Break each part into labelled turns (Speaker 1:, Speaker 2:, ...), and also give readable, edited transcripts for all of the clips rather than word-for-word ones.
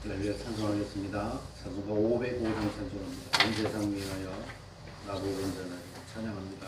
Speaker 1: 할렐루야. 찬송하겠습니다. 찬송가 505장 찬송합니다. 온 세상 위하여 나보고 온전하여 찬양합니다.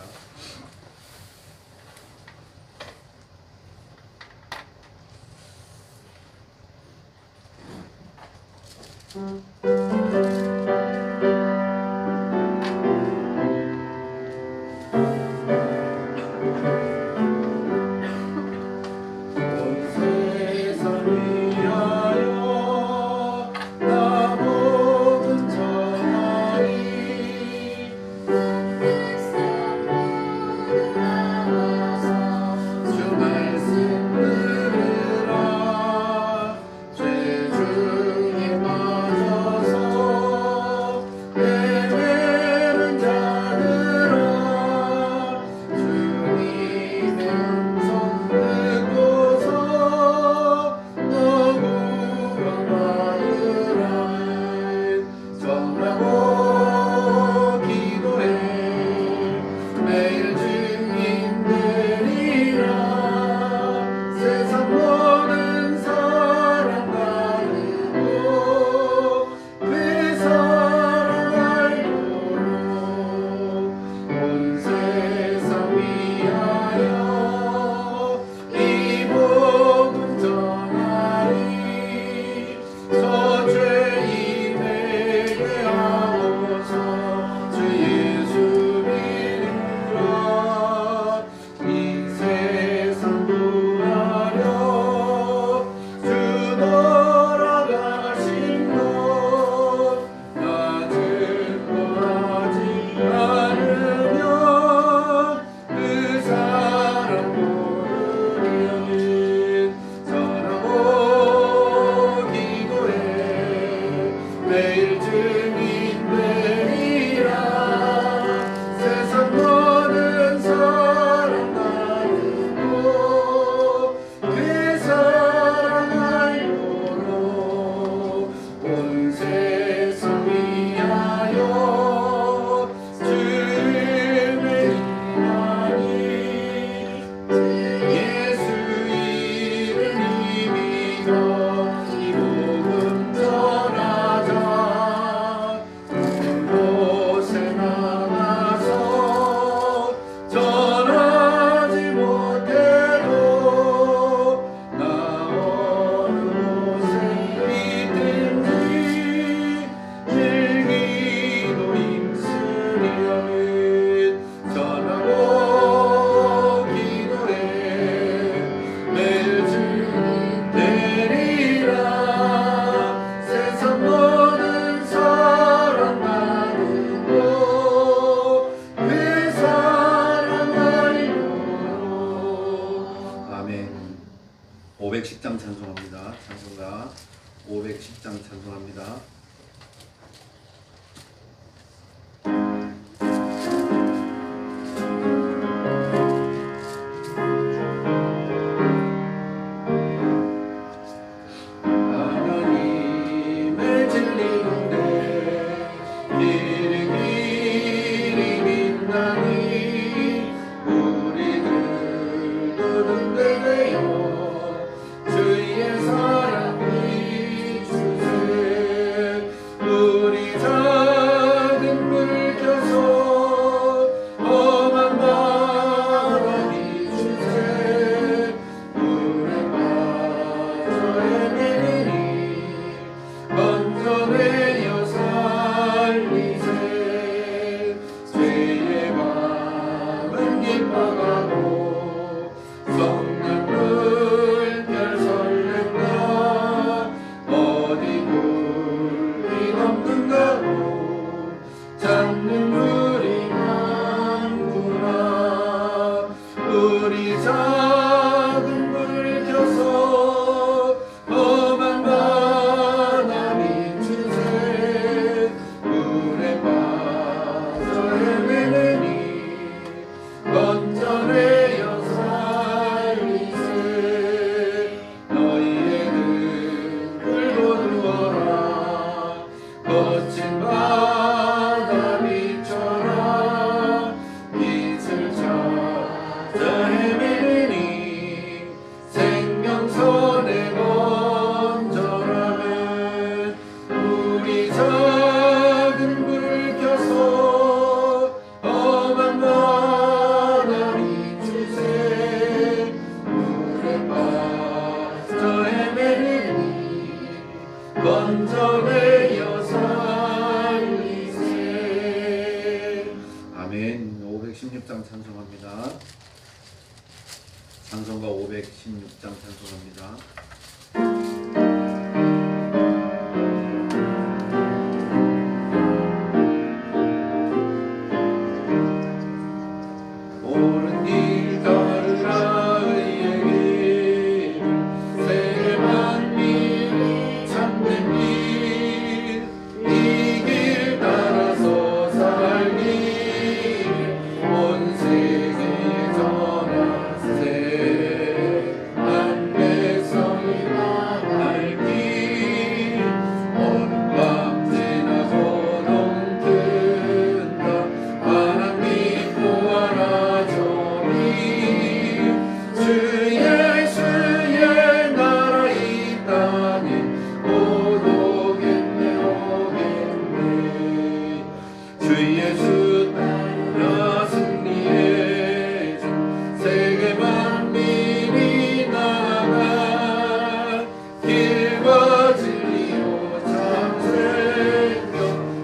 Speaker 1: 아멘. 510장 찬송합니다. 찬송가 510장 찬송합니다.
Speaker 2: 주의 사랑이 주세
Speaker 1: 아멘. 516장 찬송합니다. 찬송가 516장 찬송합니다. 옳은 길 따르라 의의 길 세계 만민이 참된 길 이 길 따라서 살기 온 세계에 전하세 한 백성이 나갈 길 어느 밤 지나고 동튼다 하나님 보아라 저리 주 예수의 나라 이 땅에 곧 오겠네 오겠네 주 예수 따라 승리의 주 세계 만민이 나아가 길과 진리로 참 생명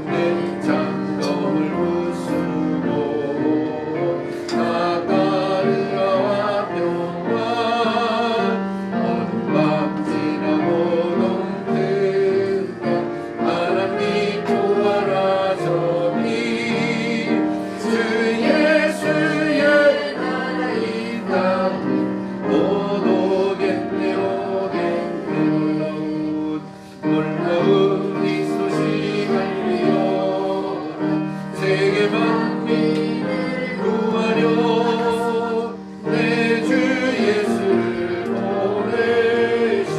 Speaker 1: 내 장검을 부수고 나 따르라 평화 어느 밤 지나고 동튼다 하나님 보아라 저리 주 예수의 나라 이 땅에 곧 오겠네 오겠네 놀라운 이 소식 알리어라 세계 만민을 구하려 내 주 예수를 보내신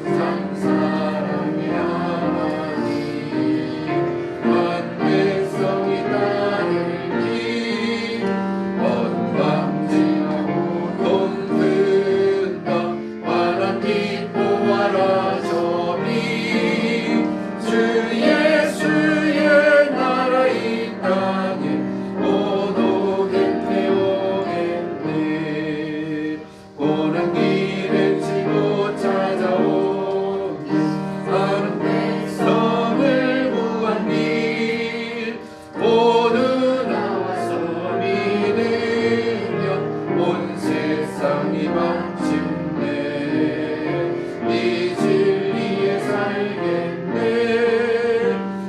Speaker 1: 참 사랑의 하나님 한 백성이 따르기 어느 밤 지나고 동튼다 하나님 보아라 저리 주 예수의 나라 이 땅에 곧 오겠네 오겠네 고난 길을 치고 찾아온 사는 백성을 구한 길 모두 나와서 믿으면 온 세상이 마침내 이 진리에 살겠네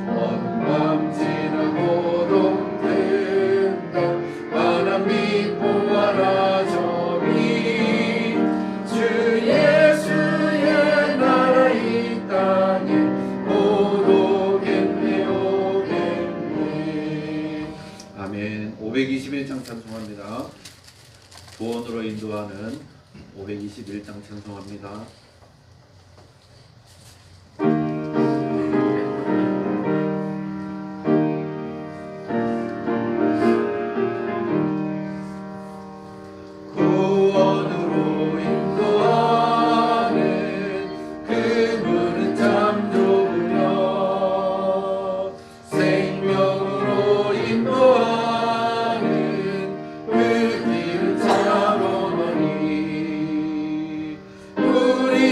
Speaker 1: 어느 밤 지나고 동튼다 하나님 보아라 저리 주 예수의 나라 이 땅에 곧 오겠네 오겠네 아멘. 521장 찬송합니다. 구원으로 인도하는 521장 찬송합니다. 구원으로 인도하는 그분은 참 좁으며 생명으로 인도하는 그 길은 참 어머니 우리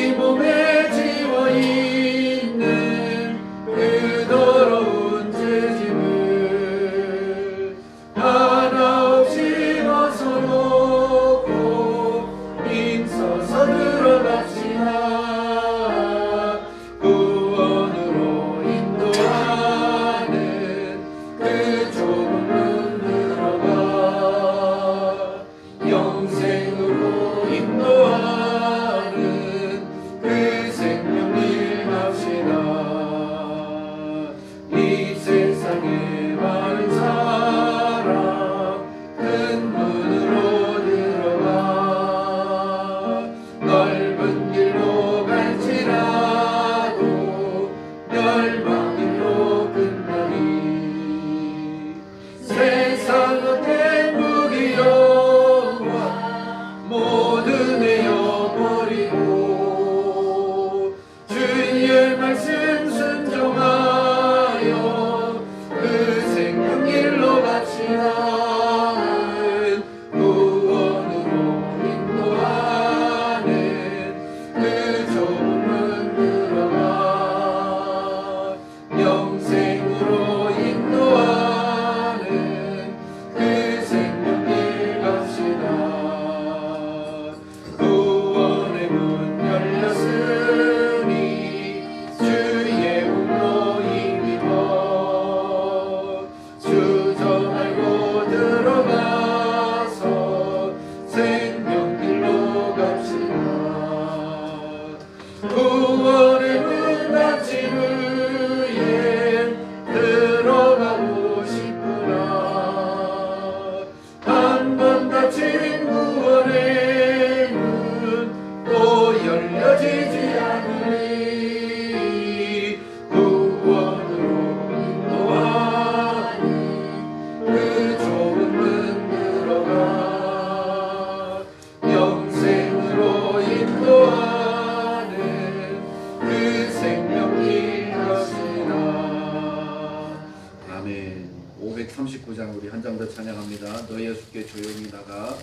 Speaker 1: 찬양합니다. 너 예수께 조용히 나가.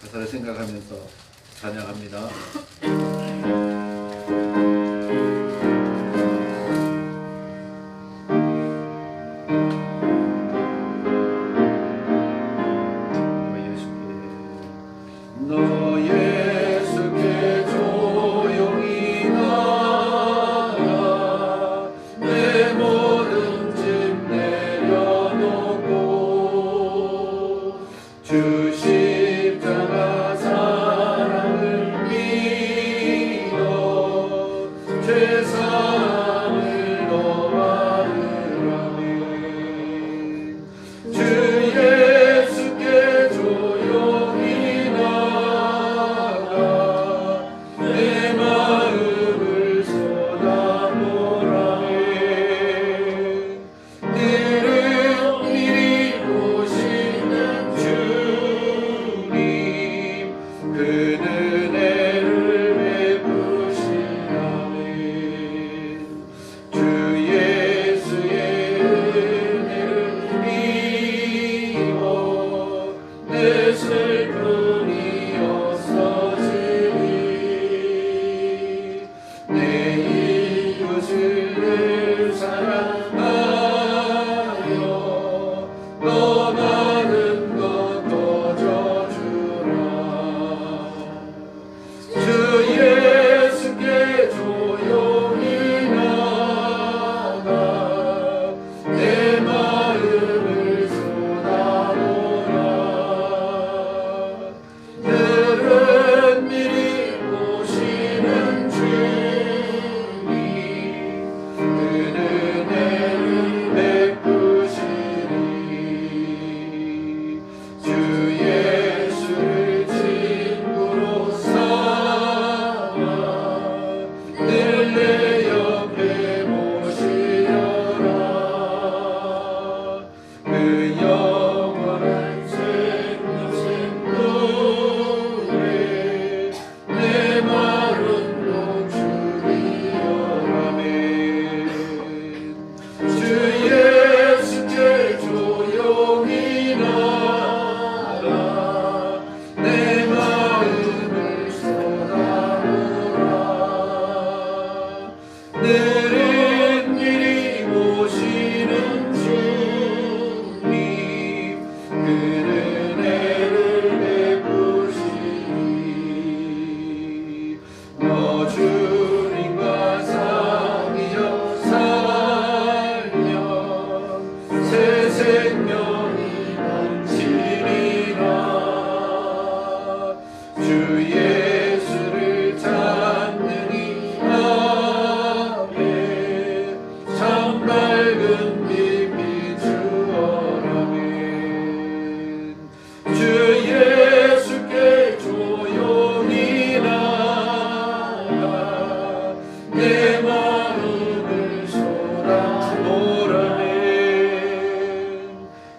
Speaker 1: 가사를 생각하면서 찬양합니다. 너 예수께 조용히 나가. 내 모든 짐 내려놓고 주 십자가 사랑을 믿어 죄사함을 너와르라네. 주 예수께 조용히 나가. 내 마음을 쏟아놓으라네. 늘은 미리 오시는 주님, 그 은혜를 베푸시라네. 주 예수의 은혜를 입어 내 슬픔이 없어지리. 내 이웃을 늘 사랑하여 너 많은 것 거저주라. 주 예수께 조용히 나가. 내 마음을 쏟아놓으라. 늘은 미리 오시는 주님, 그 은혜를 베푸시리. 주 예수를 친구로 삼아 늘 내 옆에 모시려라. 그 영원한 생명의 내 마음도 주리여라멘. 주 예수께 조용히 나가. 내 마음을 쏟아놓으라. 늘은 미리 오시는 주님, 그 은혜를 베푸시리. 너 주님과 사귀어 살면 새 생명이 넘치리라. 주 예수를 찾는 이 밤에 참 밝은 빛 비추어라멘. 주 예수께 조용히 나가. 내 마음을 쏟아놓으라네.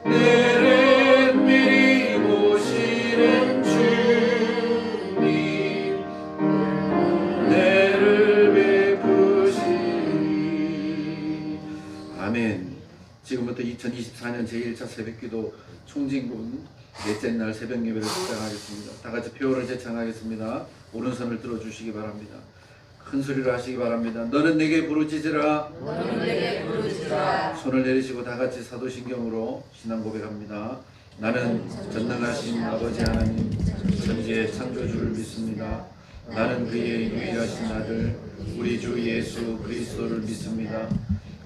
Speaker 1: 늘은 미리 오시는 주님, 은혜를 베푸시리. 아멘. 지금부터 2024년 제1차 새벽기도 총진군 넷째 날 새벽 예배를 시작하겠습니다. 다 같이 표어를 제창하겠습니다. 오른손을 들어주시기 바랍니다. 큰 소리로 하시기 바랍니다. 너는 내게 부르짖으라.
Speaker 2: 너는 내게 부르짖으라.
Speaker 1: 손을 내리시고 다 같이 사도신경으로 신앙 고백합니다. 나는 전능하신 아버지 하나님 천지의 창조주를 믿습니다. 나는 그의 유일하신 아들 우리 주 예수 그리스도를 믿습니다.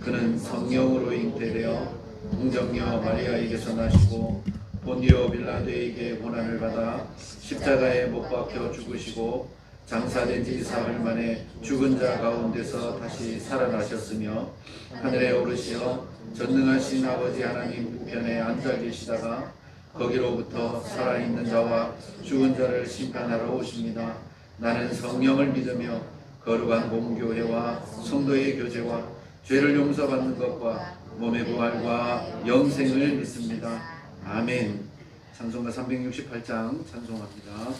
Speaker 1: 그는 성령으로 잉태되어 동정녀 마리아에게서 나시고 본디오 빌라도에게 고난을 받아 십자가에 못 박혀 죽으시고 장사된 지 사흘 만에 죽은 자 가운데서 다시 살아나셨으며 하늘에 오르시어 전능하신 아버지 하나님 우편에 앉아 계시다가 거기로부터 살아있는 자와 죽은 자를 심판하러 오십니다. 나는 성령을 믿으며 거룩한 공교회와 성도의 교제와 죄를 용서받는 것과 몸의 부활과 영생을 믿습니다. 아멘. 찬송가 368장 찬송합니다.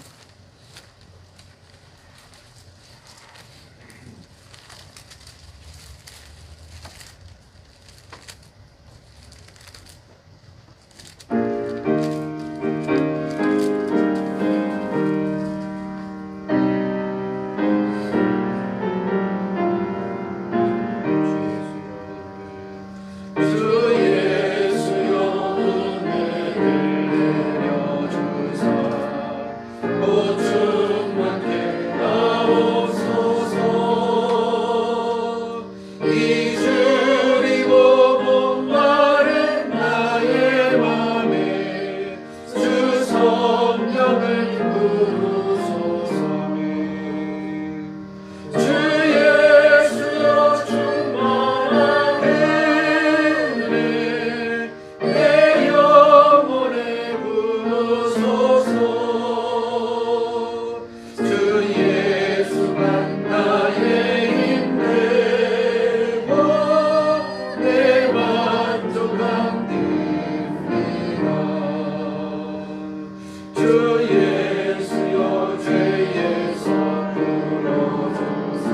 Speaker 1: 주 예수여 죄에서 풀어주사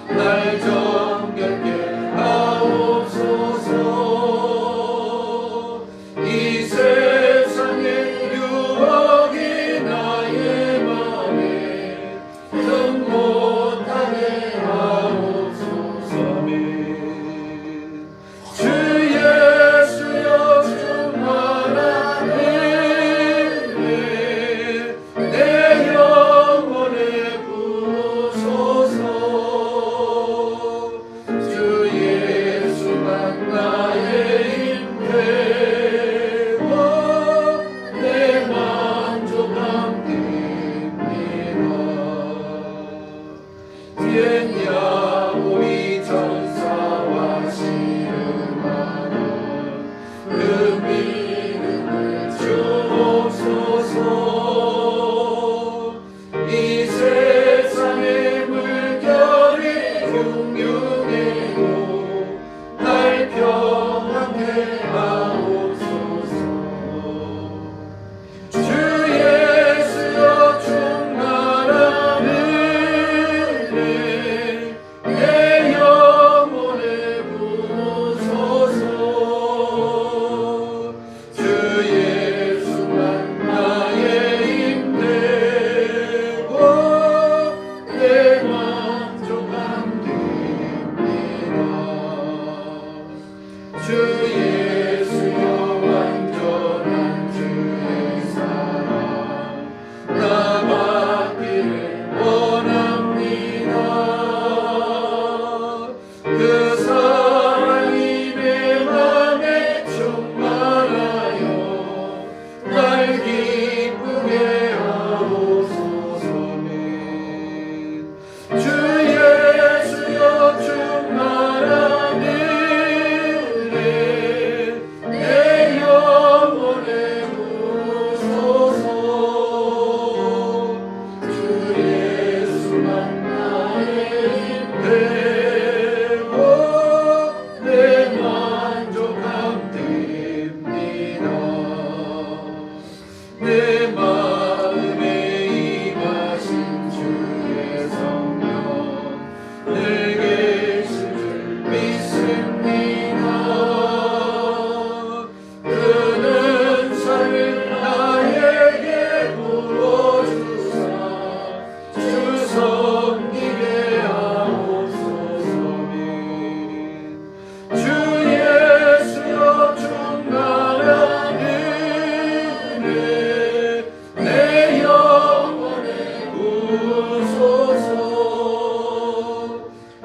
Speaker 1: 날 정결케 하옵소서. 이 세상의 유혹이 나의 맘에 등 못하게 하옵소서. 아멘. 주 예수여 충만한 은혜 내 영혼에 부으소서. 주 예수만 나의 힘 되고 내 만족함 됩니다. 옛야 우리 전사와 씨름하는 그 믿음을 주옵소서. 이 세상의 물결이 흉흉해도 날 평안케 하옵소서. 주 예수여 충만한 은혜 내 영혼에 부으소서. 주 예수만 나의 힘 되고 내 만족함 됩니다. 주 예수여 완전한 주의 사랑 나 받기를 원합니다. 그 사랑이 내 맘에 충만하여 날 기쁘게 하옵소서. 주 예수여 충만한 은혜 내 영혼에 부으소서. 주 예수만 나의 힘 되고 내 만족함 됩니다. 내 마음에 임하신 주의 성령 늘 계실 줄 믿습니다. 그는 삶을 나에게 부어주사 주 섬기게 하옵소서. 주 예수여 충만한 은혜 내 영혼에 부으소서.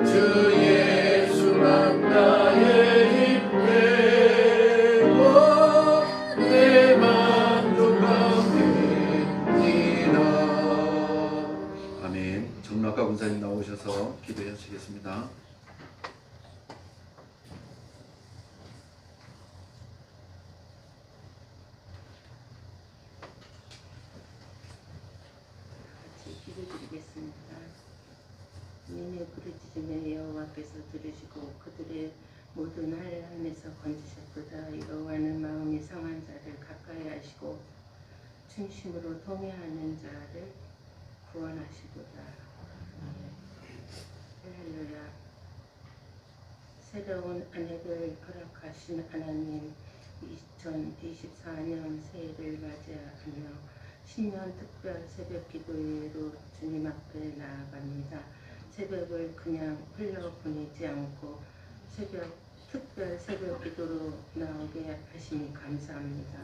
Speaker 1: 주 예수만 나의 힘 되고 내 만족함 됩니다. 아멘. 정락과 군사님 나오셔서 기도해 주시겠습니다.
Speaker 3: 같이 기도드리겠습니다. 민의 부르짖음에 여호와께서 들으시고 그들의 모든 한란에서 건지셨도다. 여호와는 마음이 상한 자를 가까이 하시고 중심으로 통회하는 자를 구원하시도다. 할렐루야. 새로운 한 해를 허락하신 하나님, 2024년 새해를 맞이하며 신년 특별 새벽 기도회로 주님 앞에 나아갑니다. 새벽을 그냥 흘러보내지 않고 특별 새벽 기도로 나오게 하시니 감사합니다.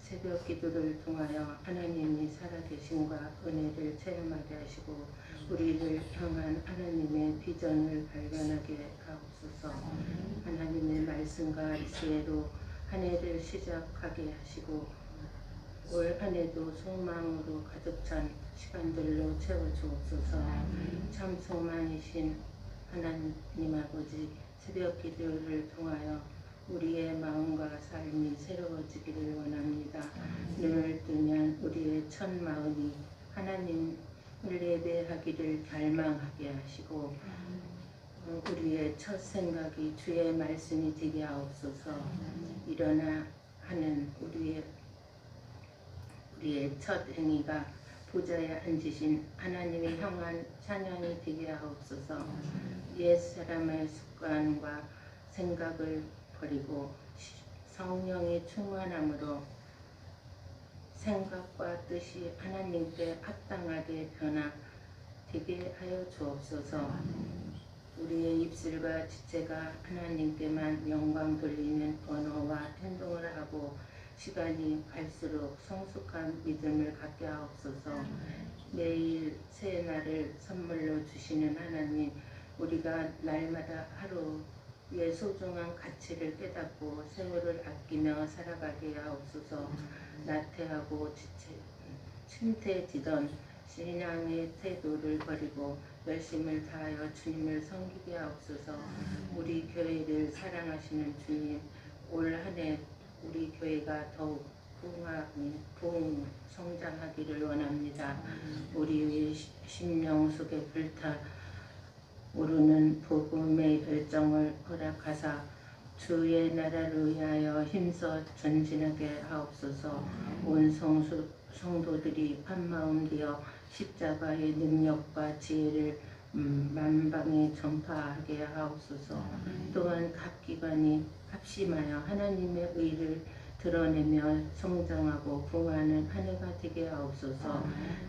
Speaker 3: 새벽 기도를 통하여 하나님이 살아계심과 은혜를 체험하게 하시고 우리를 향한 하나님의 비전을 발견하게 하옵소서. 하나님의 말씀과 이세로 한 해를 시작하게 하시고 올 한 해도 소망으로 가득 찬 시간들로 채워주옵소서. 참 소망이신 하나님 아버지, 새벽 기도를 통하여 우리의 마음과 삶이 새로워지기를 원합니다. 눈을 뜨면 우리의 첫 마음이 하나님을 예배하기를 갈망하게 하시고 우리의 첫 생각이 주의 말씀이 되게 하옵소서. 일어나 하는 우리의 우리의 첫 행위가 보좌에 앉으신 하나님이 향한 찬양이 되게 하옵소서. 옛 사람의 습관과 생각을 버리고 성령이 충만함으로 생각과 뜻이 하나님께 합당하게 변화되게 하여 주옵소서. 우리의 입술과 지체가 하나님께만 영광 돌리는 언어와 행동을 하고 시간이 갈수록 성숙한 믿음을 갖게 하옵소서. 매일 새 날을 선물로 주시는 하나님, 우리가 날마다 하루의 소중한 가치를 깨닫고 세월을 아끼며 살아가게 하옵소서. 나태하고 침체지던 신앙의 태도를 버리고 열심을 다하여 주님을 섬기게 하옵소서. 우리 교회를 사랑하시는 주님, 올 한 해 우리 교회가 더욱 부흥 성장하기를 원합니다. 우리의 심령 속에 불타 오르는 복음의 열정을 허락하사 주의 나라를 위하여 힘써 전진하게 하옵소서. 온 성도들이 한마음 되어 십자가의 능력과 지혜를 만방에 전파하게 하옵소서. 또한 각 기관이 합심하여 하나님의 의를 드러내며 성장하고 부흥하는 한 해가 되게 하옵소서.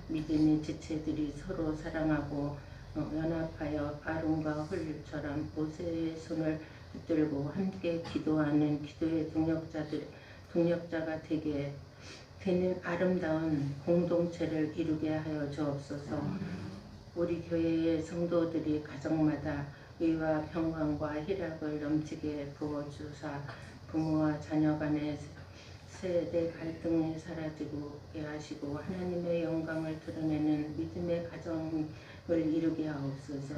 Speaker 3: 믿음의 지체들이 서로 사랑하고 연합하여 아론과 홀처럼 모세의 손을 붙들고 함께 기도하는 기도의 동력자가 되게 되는 아름다운 공동체를 이루게 하여 주옵소서. 우리 교회의 성도들이 가정마다 의와 평강과 희락을 넘치게 부어주사 부모와 자녀 간의 세대 갈등이 사라지게 하시고 하나님의 영광을 드러내는 믿음의 가정을 이루게 하옵소서.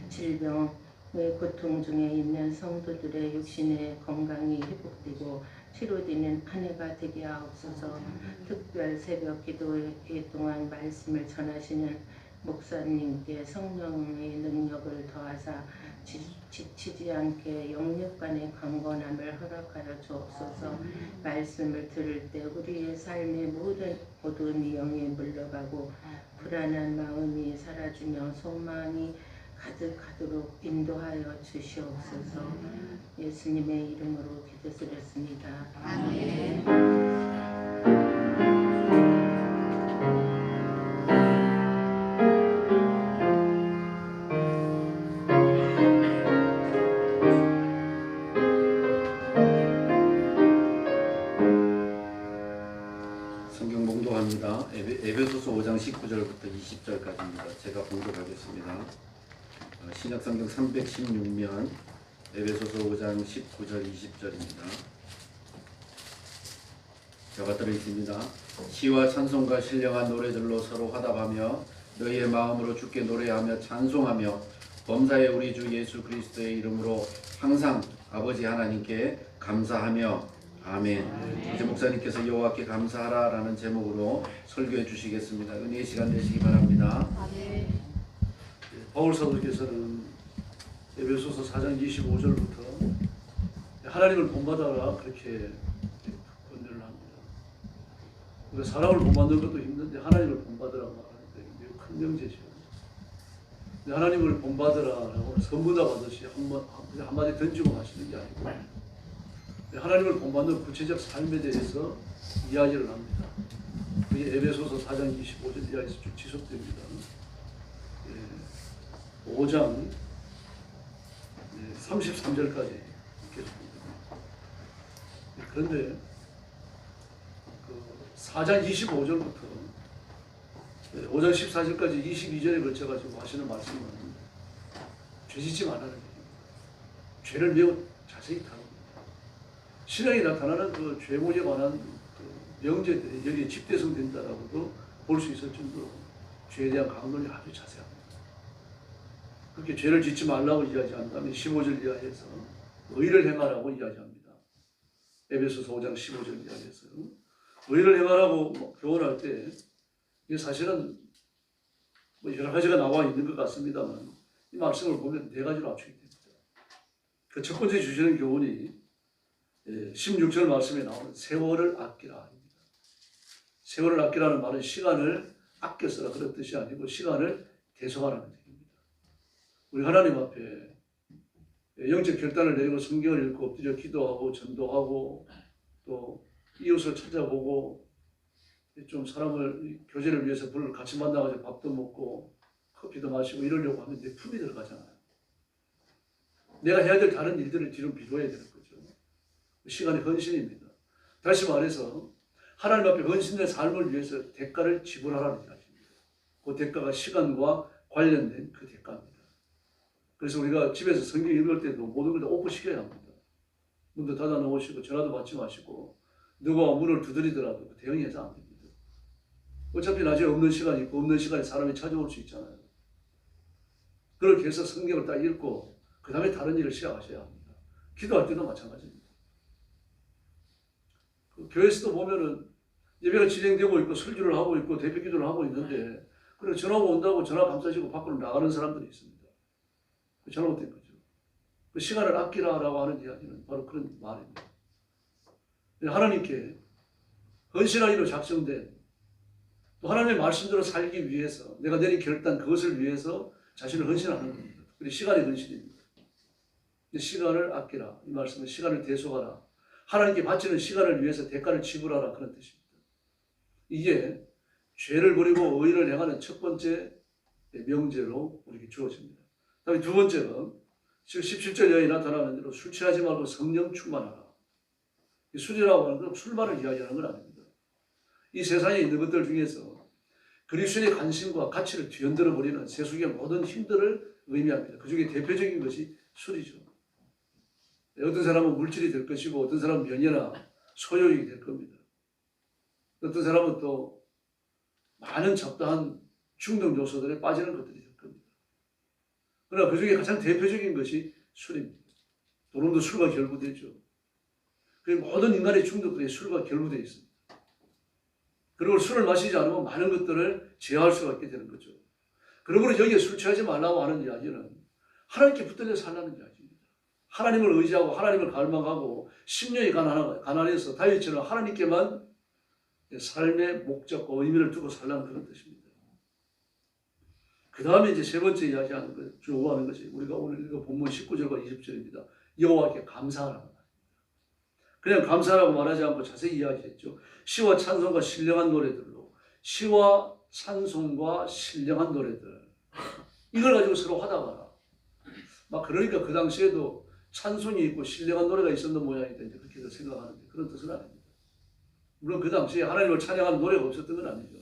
Speaker 3: 질병의 고통 중에 있는 성도들의 육신의 건강이 회복되고 치료되는 한 해가 되게 하옵소서. 특별 새벽 기도회 동안 말씀을 전하시는 목사님께 성령의 능력을 더하사 지치지 않게 영육 간의 강건함을 허락하여 주옵소서. 말씀을 들을 때 우리의 삶의 모든 어두운 영이 물러가고 불안한 마음이 사라지며 소망이 가득하도록 인도하여 주시옵소서. 예수님의 이름으로 기도드렸습니다. 아멘.
Speaker 1: 성경 봉독합니다. 에베소서 5장 19절부터 20절까지입니다. 제가 봉독하겠습니다. 신약성경 316면 에베소서 5장 19절 20절입니다. 제가 들어있습니다. 시와 찬송과 신령한 노래들로 서로 화답하며 너희의 마음으로 주께 노래하며 찬송하며 범사의 우리 주 예수 그리스도의 이름으로 항상 아버지 하나님께 감사하며 아멘. 이제 목사님께서 여호와께 감사하라 라는 제목으로 설교해 주시겠습니다. 은혜의 시간 되시기 바랍니다.
Speaker 4: 바울 사도께서는 에베소서 4장 25절부터 하나님을 본받아라 그렇게 권면을 합니다. 우리가 사람을 본받는 것도 힘든데 하나님을 본받으라고 말하는데 매우 큰 명제죠. 하나님을 본받으라라고 선문화 받듯이 한마디 던지고 하시는 게 아니고 하나님을 본받는 구체적 삶에 대해서 이야기를 합니다. 그게 에베소서 4장 25절 이하에서 쭉 지속됩니다. 5장 33절까지 계속됩니다. 그런데 4장 25절부터 5장 14절까지 22절에 걸쳐가지고 하시는 말씀은 죄짓지 말라는 얘기입니다. 죄를 매우 자세히 다룹니다. 신앙이 나타나는 그 죄목에 관한 그 명제들이 여기에 집대성된다라고도 볼 수 있을 정도로 죄에 대한 강론이 아주 자세합니다. 그렇게 죄를 짓지 말라고 이야기한 다음에 15절 이하에서 의를 행하라고 이야기합니다. 에베소서 5장 15절 이하에서 의를 행하라고 교훈할 때 이게 사실은 뭐 여러 가지가 나와 있는 것 같습니다만 이 말씀을 보면 네 가지로 압축이 됩니다. 그 첫 번째 주시는 교훈이 16절 말씀에 나오는 세월을 아끼라 입니다. 세월을 아끼라는 말은 시간을 아껴 쓰라 그런 뜻이 아니고 시간을 대소하라는 뜻입니다. 우리 하나님 앞에 영적 결단을 내리고 성경을 읽고 엎드려 기도하고 전도하고 또 이웃을 찾아보고 좀 사람을 교제를 위해서 불을 같이 만나가지고 밥도 먹고 커피도 마시고 이러려고 하면 내 품이 들어가잖아요. 내가 해야 될 다른 일들을 뒤로 미뤄야 되는 거죠. 시간의 헌신입니다. 다시 말해서 하나님 앞에 헌신된 삶을 위해서 대가를 지불하라는 이야기입니다. 그 대가가 시간과 관련된 그 대가입니다. 그래서 우리가 집에서 성경 읽을 때도 모든 걸 다 오프시켜야 합니다. 문도 닫아 놓으시고 전화도 받지 마시고 누가 문을 두드리더라도 대응해서 안 됩니다. 어차피 나중에 없는 시간이 있고 없는 시간에 사람이 찾아올 수 있잖아요. 그렇게 해서 성경을 딱 읽고 그 다음에 다른 일을 시작하셔야 합니다. 기도할 때도 마찬가지입니다. 그 교회에서도 보면은 예배가 진행되고 있고 설교를 하고 있고 대표 기도를 하고 있는데 그리고 전화가 온다고 전화 감사지고 밖으로 나가는 사람들이 있습니다. 그 잘못된 거죠. 그 시간을 아끼라라고 하는 이야기는 바로 그런 말입니다. 하나님께 헌신하기로 작정된 또 하나님의 말씀대로 살기 위해서 내가 내린 결단 그것을 위해서 자신을 헌신하는 겁니다. 그리고 시간의 헌신입니다. 시간을 아끼라 이 말씀은 시간을 대속하라 하나님께 바치는 시간을 위해서 대가를 지불하라 그런 뜻입니다. 이게 죄를 버리고 의를 행하는 첫 번째 명제로 우리에게 주어집니다. 다음에 두 번째는 지금 17절 이하에 나타나는 대로 술 취하지 말고 성령 충만하라. 이 술이라고 하는 건 술만을 이야기하는 건 아닙니다. 이 세상에 있는 것들 중에서 그리스도의 관심과 가치를 뒤흔들어 버리는 세속의 모든 힘들을 의미합니다. 그 중에 대표적인 것이 술이죠. 어떤 사람은 물질이 될 것이고 어떤 사람은 명예나 소유욕이 될 겁니다. 어떤 사람은 또 많은 잡다한 중독 요소들에 빠지는 것들이 될 겁니다. 그러나 그 중에 가장 대표적인 것이 술입니다. 돈도 술과 결부되죠. 그 모든 인간의 중독들이 술과 결부되어 있습니다. 그리고 술을 마시지 않으면 많은 것들을 제어할 수가 있게 되는 거죠. 그러므로 여기에 술 취하지 말라고 하는 이야기는 하나님께 붙들려 살라는 이야기입니다. 하나님을 의지하고 하나님을 갈망하고 심령이 가난해서 다윗처럼 하나님께만 삶의 목적과 의미를 두고 살라는 그런 뜻입니다. 그 다음에 이제 세 번째 이야기하는 것, 요구하는 것이 우리가 오늘 읽은 본문 19절과 20절입니다. 여호와께 감사하라는 말입니다. 그냥 감사라고 말하지 않고 자세히 이야기했죠. 시와 찬송과 신령한 노래들로 시와 찬송과 신령한 노래들 이걸 가지고 서로 하다 봐라. 막 그러니까 그 당시에도 찬송이 있고 신령한 노래가 있었는 모양이다 이제 그렇게 생각하는데 그런 뜻은 아닙니다. 물론 그 당시에 하나님을 찬양하는 노래가 없었던 건 아니죠.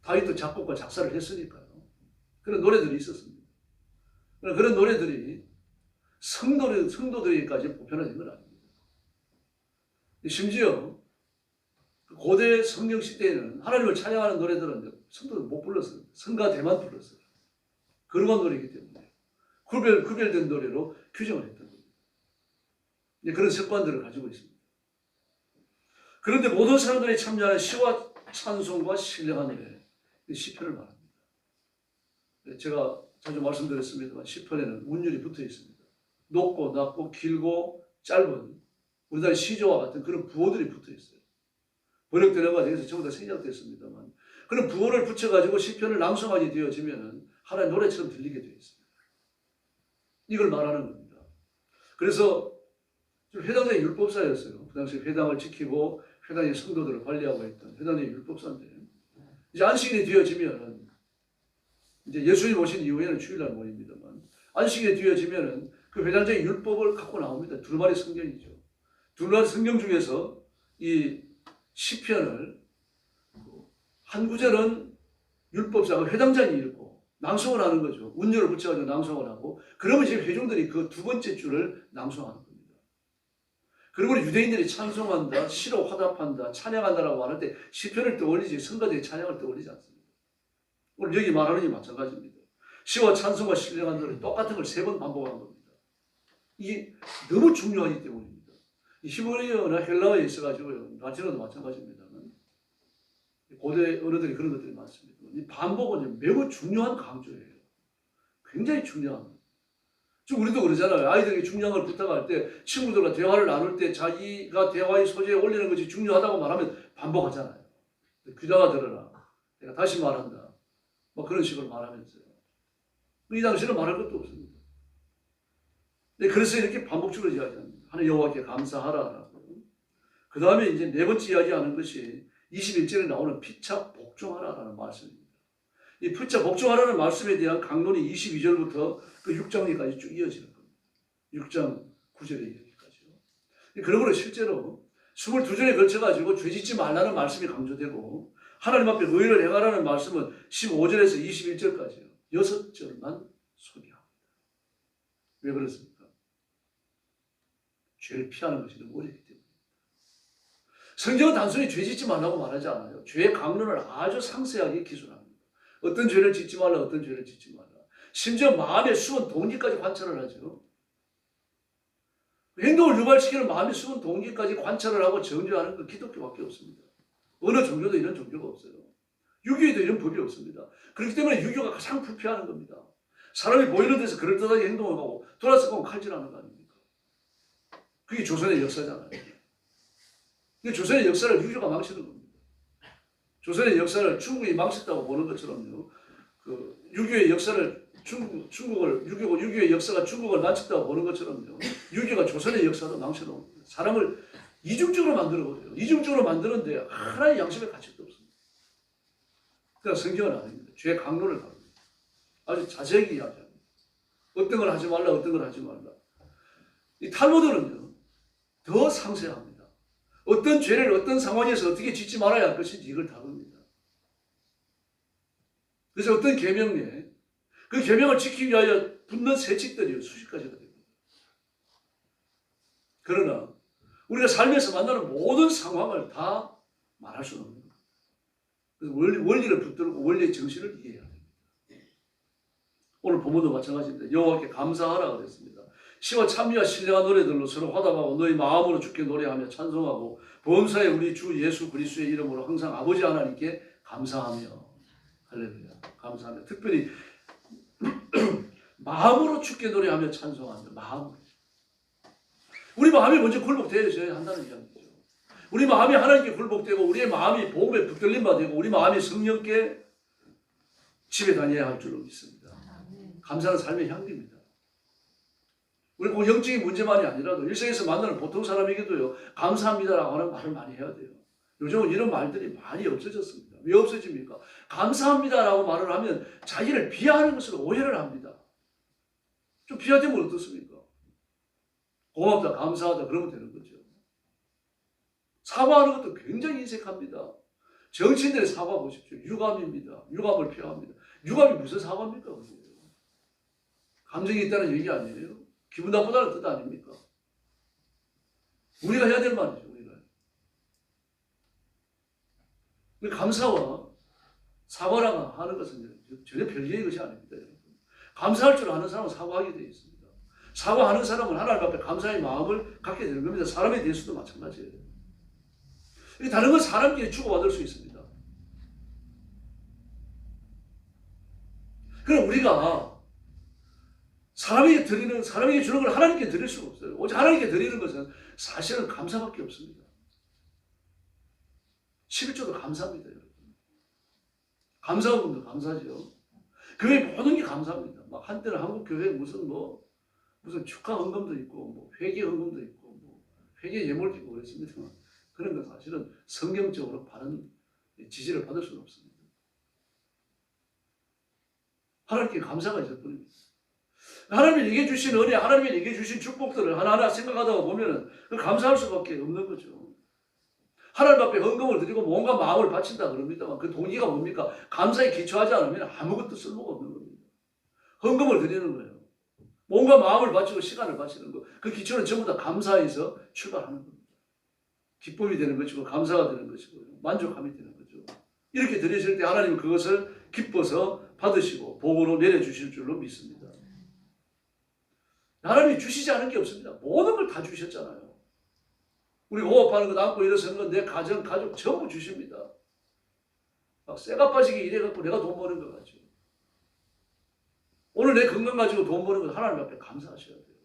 Speaker 4: 다윗도 작곡과 작사를 했으니까요. 그런 노래들이 있었습니다. 그런 노래들이 성도들에게까지 보편화된 건 아닙니다. 심지어 고대 성경 시대에는 하나님을 찬양하는 노래들은 성도들 못 불렀어요. 성가대만 불렀어요. 거룩한 노래이기 때문에 구별된 노래로 규정을 했던 겁니다. 그런 습관들을 가지고 있습니다. 그런데 모든 사람들이 참여하는 시와 찬송과 신령한 노래, 시편을 말합니다. 제가 자주 말씀드렸습니다만 시편에는 운율이 붙어 있습니다. 높고 낮고 길고 짧은 우리나라 시조와 같은 그런 부호들이 붙어 있어요. 번역된 거가 되어서 전부 다 생략됐습니다만 그런 부호를 붙여가지고 시편을 낭송하게 되어지면 하나의 노래처럼 들리게 되어 있습니다. 이걸 말하는 겁니다. 그래서 회당장이 율법사였어요. 그 당시 회당을 지키고 회당의 성도들을 관리하고 있던 회당장이 율법사인데 이제 안식일이 되어지면은 이제 예수님 오신 이후에는 주일날 모입니다만 안식일이 되어지면은 그 회당장이 율법을 갖고 나옵니다. 둘만의 성경이죠. 둘만의 성경 중에서 이 시편을 한 구절은 율법사가 회당장이 읽고 낭송을 하는 거죠. 운율을 붙여가지고 낭송을 하고 그러면 이제 회중들이 그 두 번째 줄을 낭송하는 겁니다. 그리고 유대인들이 찬송한다, 시로 화답한다, 찬양한다라고 하는 때 시편을 떠올리지 성가대의 찬양을 떠올리지 않습니다. 오늘 여기 말하는 게 마찬가지입니다. 시와 찬송과 신령한 노래 똑같은 걸 3번 반복한 겁니다. 이게 너무 중요하기 때문입니다. 히브리어나 헬라어에 있어가지고 라틴어도 마찬가지입니다만 고대 언어들이 그런 것들이 많습니다. 이 반복은 매우 중요한 강조예요. 굉장히 중요한 거. 지금 우리도 그러잖아요. 아이들에게 중요한 걸 부탁할 때 친구들과 대화를 나눌 때 자기가 대화의 소재에 올리는 것이 중요하다고 말하면 반복하잖아요. 귀다가 들어라. 내가 다시 말한다. 뭐 그런 식으로 말하면서요. 이 당시에는 말할 것도 없습니다. 네, 그래서 이렇게 반복적으로 이야기합니다. 하나님 여호와께 감사하라. 그 다음에 이제 네 번째 이야기하는 것이 21절에 나오는 피차 복종하라라는 말씀입니다. 이 피차 복종하라는 말씀에 대한 강론이 22절부터 그 6장까지 쭉 이어지는 겁니다. 6장 9절에 이르기까지요. 그러므로 실제로 22절에 걸쳐가지고 죄짓지 말라는 말씀이 강조되고 하나님 앞에 의를 행하라는 말씀은 15절에서 21절까지요. 6절만 소개합니다. 왜 그렇습니까? 죄를 피하는 것이 너무 어렵기 때문에. 성경은 단순히 죄 짓지 말라고 말하지 않아요. 죄의 강론을 아주 상세하게 기술합니다. 어떤 죄를 짓지 말라, 어떤 죄를 짓지 말라. 심지어 마음의 숨은 동기까지 관찰을 하죠. 행동을 유발시키는 마음의 숨은 동기까지 관찰을 하고 정죄하는 건 기독교밖에 없습니다. 어느 종교도 이런 종교가 없어요. 유교에도 이런 법이 없습니다. 그렇기 때문에 유교가 가장 불피하는 겁니다. 사람이 보이는 데서 그럴듯하게 행동을 하고 돌아서 가면 칼질하는 거 아닙니까? 그게 조선의 역사잖아요. 근데 조선의 역사를 유교가 망치는 겁니다. 조선의 역사를 중국이 망쳤다고 보는 것처럼요. 그 유교의 역사를 유교의 역사가 중국을 망쳤다고 보는 것처럼요. 유교가 조선의 역사도 망쳐놓은 겁니다. 사람을 이중적으로 만들어버려요. 이중적으로 만드는데 하나의 양심의 가치도 없습니다. 그러니까 성경은 아닙니다. 죄의 강론을 다룹니다. 아주 자세하게 이야기합니다. 어떤 걸 하지 말라, 어떤 걸 하지 말라. 이 탈무드는요, 더 상세합니다. 어떤 죄를 어떤 상황에서 어떻게 짓지 말아야 할 것인지 이걸 다룹니다. 그래서 어떤 계명에 그 계명을 지키기 위하여 붙는 세칙들이 수십 가지가 됩니다. 그러나 우리가 삶에서 만나는 모든 상황을 다 말할 수는 없는 겁니다. 그래서 원리를 붙들고 원리의 정신을 이해해야 됩니다. 오늘 본문도 마찬가지입니다. 여호와께 감사하라 그랬습니다. 시와 찬미와 신령한 노래들로 서로 화답하고 너희 마음으로 주께 노래하며 찬송하고 범사에 우리 주 예수 그리스도의 이름으로 항상 아버지 하나님께 감사하며 할렐루야 감사하며 특별히 마음으로 주께 노래하며 찬송하며 마음으로 우리 마음이 먼저 굴복되어야 한다는 이야기죠. 우리 마음이 하나님께 굴복되고 우리의 마음이 복음에 붙들림 받고 우리 마음이 성령께 집에 다녀야 할 줄로 믿습니다. 감사는 삶의 향기입니다. 우리 꼭 영적인 문제만이 아니라도 일생에서 만나는 보통 사람에게도요 감사합니다라고 하는 말을 많이 해야 돼요. 요즘은 이런 말들이 많이 없어졌습니다. 왜 없어집니까? 감사합니다라고 말을 하면 자기를 비하하는 것으로 오해를 합니다. 좀 비하되면 어떻습니까? 고맙다, 감사하다 그러면 되는 거죠. 사과하는 것도 굉장히 인색합니다. 정치인들의 사과 보십시오. 유감입니다. 유감을 표합니다. 유감이 무슨 사과입니까? 감정이 있다는 얘기 아니에요? 기분 나쁘다는 뜻 아닙니까? 우리가 해야 될 말이죠. 우리가 감사와 사과랑 하는 것은 전혀 별개의 것이 아닙니다. 감사할 줄 아는 사람은 사과하게 되어 있습니다. 사과하는 사람은 하나님 앞에 감사의 마음을 갖게 되는 겁니다. 사람에 대해서도 마찬가지예요. 다른 건 사람끼리 주고받을 수 있습니다. 그럼 우리가 사람에게 주는 걸 하나님께 드릴 수가 없어요. 오직 하나님께 드리는 것은 사실은 감사밖에 없습니다. 11조도 감사합니다, 여러분. 감사원금도 감사죠. 교회 모든 게 감사합니다. 막 한때는 한국 교회 무슨 축하 헌금도 있고, 회개 헌금도 있고, 회개 예물도 있고 그랬습니다만 그런 건 사실은 성경적으로 바른 지지를 받을 수는 없습니다. 하나님께 감사가 있을 뿐입니다. 하나님이 내게 주신 은혜, 하나님이 내게 주신 축복들을 하나하나 생각하다가 보면은 감사할 수밖에 없는 거죠. 하나님 앞에 헌금을 드리고 뭔가 마음을 바친다 그럽니다만 그 동기가 뭡니까? 감사에 기초하지 않으면 아무것도 쓸모가 없는 겁니다. 헌금을 드리는 거예요. 뭔가 마음을 바치고 시간을 바치는 거. 그 기초는 전부 다 감사에서 출발하는 겁니다. 기쁨이 되는 것이고 감사가 되는 것이고 만족함이 되는 거죠. 이렇게 드리실 때 하나님은 그것을 기뻐서 받으시고 복으로 내려주실 줄로 믿습니다. 하나님이 주시지 않은 게 없습니다. 모든 걸 다 주셨잖아요. 우리 호흡하는 것, 안고 일어서는 것, 내 가정, 가족 전부 주십니다. 막 쇠가 빠지게 일해갖고 내가 돈 버는 것 같죠. 오늘 내 건강 가지고 돈 버는 것 하나님 앞에 감사하셔야 돼요.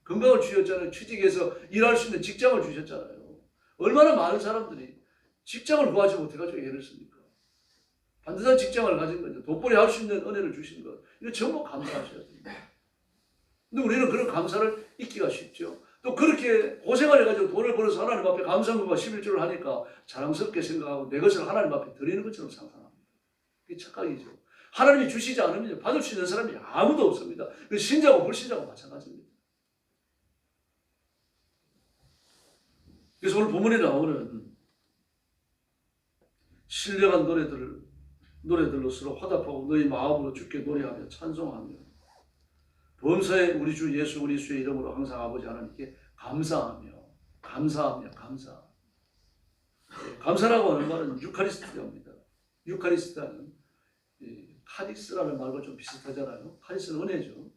Speaker 4: 건강을 주셨잖아요. 취직해서 일할 수 있는 직장을 주셨잖아요. 얼마나 많은 사람들이 직장을 구하지 못해가지고 애를 씁니까? 반듯한 직장을 가진 거죠. 돈벌이 할 수 있는 은혜를 주신 것. 이거 전부 감사하셔야 됩니다. 근데 우리는 그런 감사를 잊기가 쉽죠. 또 그렇게 고생을 해가지고 돈을 벌어서 하나님 앞에 감사금과 11조를 하니까 자랑스럽게 생각하고 내 것을 하나님 앞에 드리는 것처럼 상상합니다. 그게 착각이죠. 하나님이 주시지 않으면 받을 수 있는 사람이 아무도 없습니다. 신자고 불신자고 마찬가지입니다. 그래서 오늘 본문에 나오는 신령한 노래들로 서로 화답하고 너희 마음으로 주께 노래하며 찬송하며 범사에 우리 주 예수 그리스도의 이름으로 항상 아버지 하나님께 감사하며. 감사라고 하는 말은 유카리스트입니다. 유카리스트는 카리스라는 말과 좀 비슷하잖아요. 카리스는 은혜죠.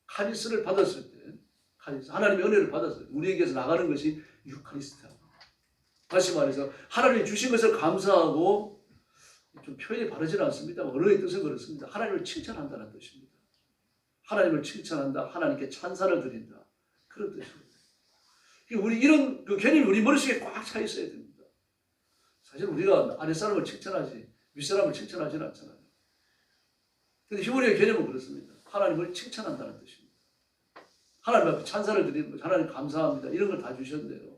Speaker 4: 카리스를 받았을 때, 하나님의 은혜를 받았을 때 우리에게서 나가는 것이 유카리스트입니다. 다시 말해서 하나님이 주신 것을 감사하고, 좀 표현이 바르지는 않습니다. 언어의 뜻은 그렇습니다. 하나님을 칭찬한다는 뜻입니다. 하나님을 칭찬한다, 하나님께 찬사를 드린다, 그런 뜻입니다. 이런 그 개념이 우리 머릿속에 꽉 차 있어야 됩니다. 사실 우리가 아랫사람을 칭찬하지 윗사람을 칭찬하지는 않잖아요. 근데 히브리어의 개념은 그렇습니다. 하나님을 칭찬한다는 뜻입니다. 하나님 앞에 찬사를 드리는 것, 하나님 감사합니다, 이런 걸 다 주셨는데요.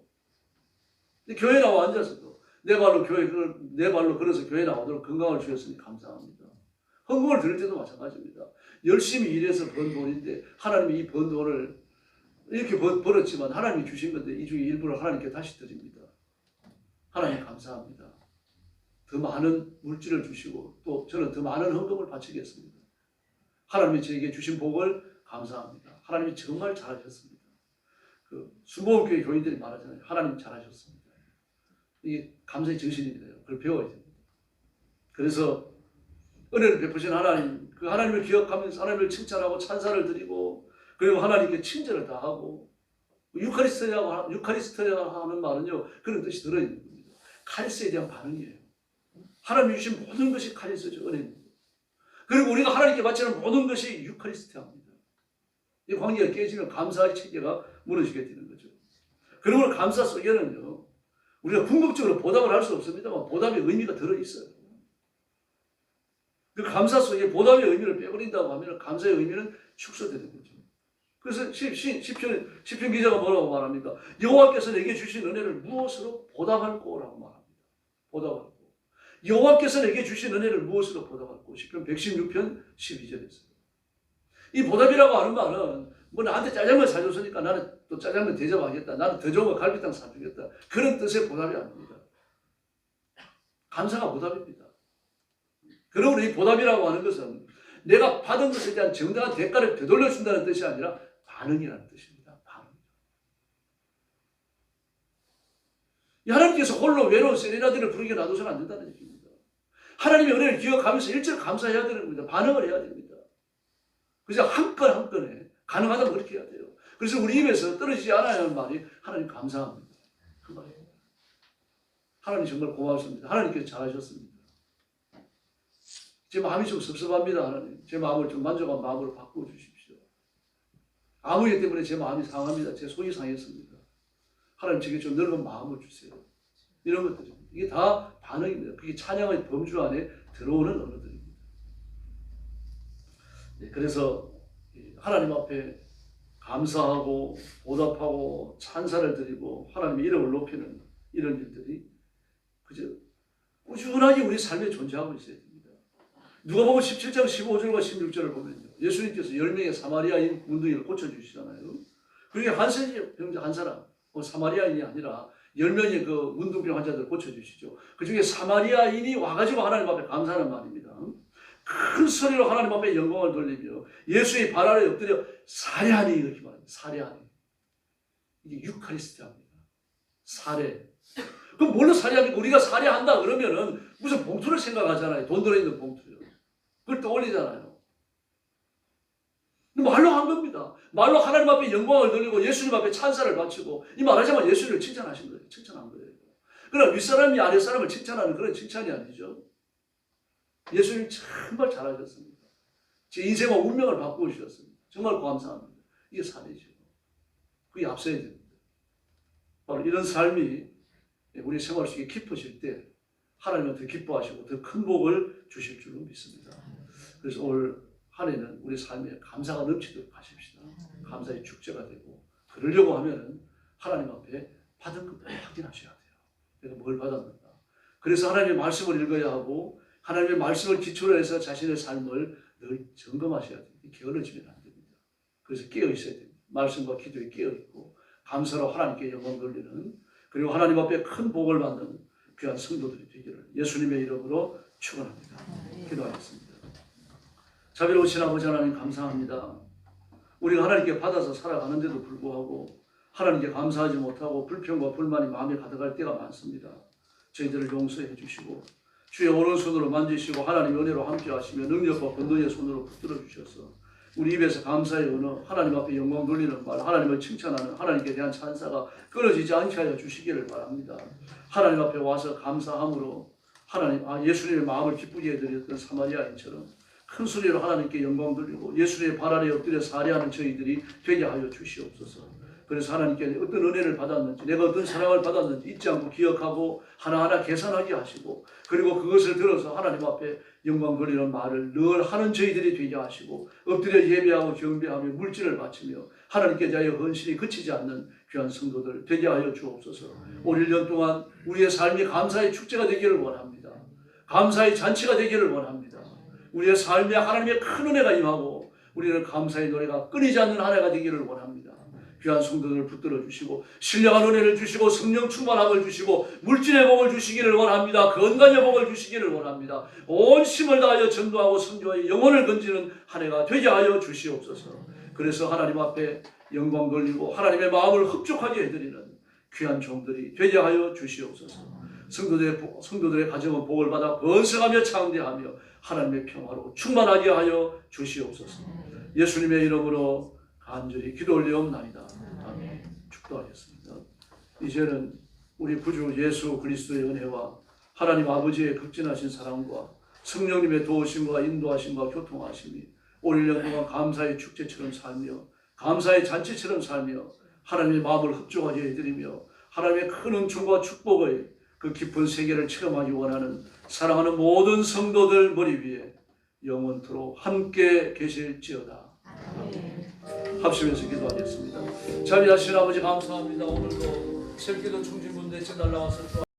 Speaker 4: 근데 교회 나와 앉아서도 내 발로 걸어서 교회 나오도록 건강을 주셨으니 감사합니다. 헌금을 드릴 때도 마찬가지입니다. 열심히 일해서 번 돈인데 하나님이 이 번 돈을 이렇게 벌었지만 하나님이 주신 건데 이 중에 일부를 하나님께 다시 드립니다. 하나님 감사합니다. 더 많은 물질을 주시고 또 저는 더 많은 헌금을 바치겠습니다. 하나님이 저에게 주신 복을 감사합니다. 하나님이 정말 잘하셨습니다. 수목교회 교인들이 말하잖아요. 하나님 잘하셨습니다. 이게 감사의 정신입니다. 그걸 배워야 됩니다. 그래서 은혜를 베푸신 하나님, 그 하나님을 기억하면서 하나님을 칭찬하고 찬사를 드리고, 그리고 하나님께 친절을 다하고, 유카리스트야 하는 말은요, 그런 뜻이 들어있는 겁니다. 카리스에 대한 반응이에요. 하나님이 주신 모든 것이 카리스죠, 은혜입니다. 그리고 우리가 하나님께 바치는 모든 것이 유카리스트합니다. 이 관계가 깨지면 감사의 체계가 무너지게 되는 거죠. 그러므로 감사 속에는요, 우리가 궁극적으로 보답을 할 수 없습니다만 보답의 의미가 들어있어요. 그 감사 속에 보답의 의미를 빼버린다고 하면 감사의 의미는 축소되는 거죠. 그래서 시편 기자가 뭐라고 말합니까? 여호와께서 내게 주신 은혜를 무엇으로 보답할꼬라고 말합니다. 보답할꼬. 여호와께서 내게 주신 은혜를 무엇으로 보답할꼬? 시편 116편 12절에서. 이 보답이라고 하는 말은 뭐 나한테 짜장면 사줬으니까 나는 또 짜장면 대접하겠다, 나는 더 좋은 거 갈비탕 사주겠다, 그런 뜻의 보답이 아닙니다. 감사가 보답입니다. 그러므로 이 보답이라고 하는 것은 내가 받은 것에 대한 정당한 대가를 되돌려준다는 뜻이 아니라 반응이라는 뜻입니다. 반응. 하나님께서 홀로 외로운 세리나들을 부르게 놔두서는 안 된다는 얘기입니다. 하나님의 은혜를 기억하면서 일절 감사해야 되는 겁니다. 반응을 해야 됩니다. 그래서 한 건 한 건에 가능하다면 그렇게 해야 돼요. 그래서 우리 입에서 떨어지지 않아야 하는 말이 하나님 감사합니다, 그 말이에요. 하나님 정말 고맙습니다. 하나님께서 잘하셨습니다. 제 마음이 좀 섭섭합니다. 하나님, 제 마음을 좀 만족한 마음으로 바꾸어 주십시오. 아무 일 때문에 제 마음이 상합니다. 제 속이 상했습니다. 하나님, 제게 좀 넓은 마음을 주세요. 이런 것들입니다. 이게 다 반응입니다. 그게 찬양의 범주 안에 들어오는 언어들입니다. 네, 그래서 하나님 앞에 감사하고 보답하고 찬사를 드리고 하나님의 이름을 높이는 이런 일들이 그저 꾸준하게 우리 삶에 존재하고 있어야 됩니다. 누가복음 17장 15절과 16절을 보면요, 예수님께서 10명의 사마리아인 문둥이를 고쳐주시잖아요. 그중에 한 사람, 사마리아인이 아니라 10명의 그 문둥병 환자들을 고쳐주시죠. 그 중에 사마리아인이 와가지고 하나님 앞에 감사하는 말입니다. 큰 소리로 하나님 앞에 영광을 돌리며 예수의 발 아래 엎드려 사례하니, 이렇게 말합니다. 사례하니. 이게 유카리스트입니다. 사례. 그럼 뭘로 사례합니까? 우리가 사례한다 그러면은 무슨 봉투를 생각하잖아요. 돈 들어있는 봉투요. 그걸 떠올리잖아요. 말로 한 겁니다. 말로 하나님 앞에 영광을 돌리고 예수님 앞에 찬사를 바치고, 이 말하자면 예수님을 칭찬하신 거예요. 칭찬한 거예요. 그러나 윗사람이 아랫사람을 칭찬하는 그런 칭찬이 아니죠. 예수님 정말 잘하셨습니다. 제 인생과 운명을 바꾸어 주셨습니다. 정말 감사합니다. 이게 사례죠. 그게 앞서야 됩니다. 바로 이런 삶이 우리 생활 속에 깊어질 때 하나님은 더 기뻐하시고 더 큰 복을 주실 줄로 믿습니다. 그래서 올 한 해는 우리 삶에 감사가 넘치도록 하십시다. 감사의 축제가 되고, 그러려고 하면은 하나님 앞에 받은 것을 확인하셔야 돼요. 내가 뭘 받았는가. 그래서 하나님의 말씀을 읽어야 하고, 하나님의 말씀을 기초로 해서 자신의 삶을 늘 점검하셔야 돼요. 게을러지면 안 됩니다. 그래서 깨어 있어야 됩니다. 말씀과 기도에 깨어 있고, 감사로 하나님께 영광 돌리는, 그리고 하나님 앞에 큰 복을 받는 귀한 성도들이 되기를 예수님의 이름으로 축원합니다. 기도하겠습니다. 자비로우신 아버지 하나님, 감사합니다. 우리가 하나님께 받아서 살아가는데도 불구하고 하나님께 감사하지 못하고 불평과 불만이 마음에 가득할 때가 많습니다. 저희들을 용서해 주시고 주의 오른손으로 만지시고 하나님의 은혜로 함께 하시며 능력과 권능의 손으로 붙들어 주셔서 우리 입에서 감사의 언어, 하나님 앞에 영광 돌리는 말, 하나님을 칭찬하는 하나님께 대한 찬사가 끊어지지 않게 하여 주시기를 바랍니다. 하나님 앞에 와서 감사함으로 하나님, 예수님의 마음을 기쁘게 해드렸던 사마리아인처럼 큰 소리로 하나님께 영광 돌리고 예수님의 발 아래 엎드려 살해하는 저희들이 되게 하여 주시옵소서. 그래서 하나님께 어떤 은혜를 받았는지, 내가 어떤 사랑을 받았는지 잊지 않고 기억하고 하나하나 계산하게 하시고, 그리고 그것을 들어서 하나님 앞에 영광 돌리는 말을 늘 하는 저희들이 되게 하시고, 엎드려 예배하고 경배하며 물질을 바치며 하나님께 대하여 헌신이 그치지 않는 귀한 성도들 되게 하여 주옵소서. 올 1년 동안 우리의 삶이 감사의 축제가 되기를 원합니다. 감사의 잔치가 되기를 원합니다. 우리의 삶에 하나님의 큰 은혜가 임하고 우리는 감사의 노래가 끊이지 않는 한 해가 되기를 원합니다. 귀한 성도들을 붙들어 주시고 신령한 은혜를 주시고 성령 충만함을 주시고 물질의 복을 주시기를 원합니다. 건강의 복을 주시기를 원합니다. 온 힘을 다하여 전도하고 선교하여 영혼을 건지는 한 해가 되게 하여 주시옵소서. 그래서 하나님 앞에 영광 돌리고 하나님의 마음을 흡족하게 해드리는 귀한 종들이 되게 하여 주시옵소서. 성도들의 가정은 복을 받아 번성하며 창대하며 하나님의 평화로 충만하게 하여 주시옵소서. 예수님의 이름으로 간절히 기도 올리옵나이다. 아멘. 축도하겠습니다. 이제는 우리 구주 예수 그리스도의 은혜와 하나님 아버지의 극진하신 사랑과 성령님의 도우심과 인도하심과 교통하심이 올 1년 동안 감사의 축제처럼 살며 감사의 잔치처럼 살며 하나님의 마음을 흡족하게 해드리며 하나님의 큰 은총과 축복의 그 깊은 세계를 체험하기 원하는 사랑하는 모든 성도들 머리 위에 영원토록 함께 계실지어다. 합심해서 기도하겠습니다. 자비하신 아버지 감사합니다. 오늘도 새기도 충진군대 날라왔을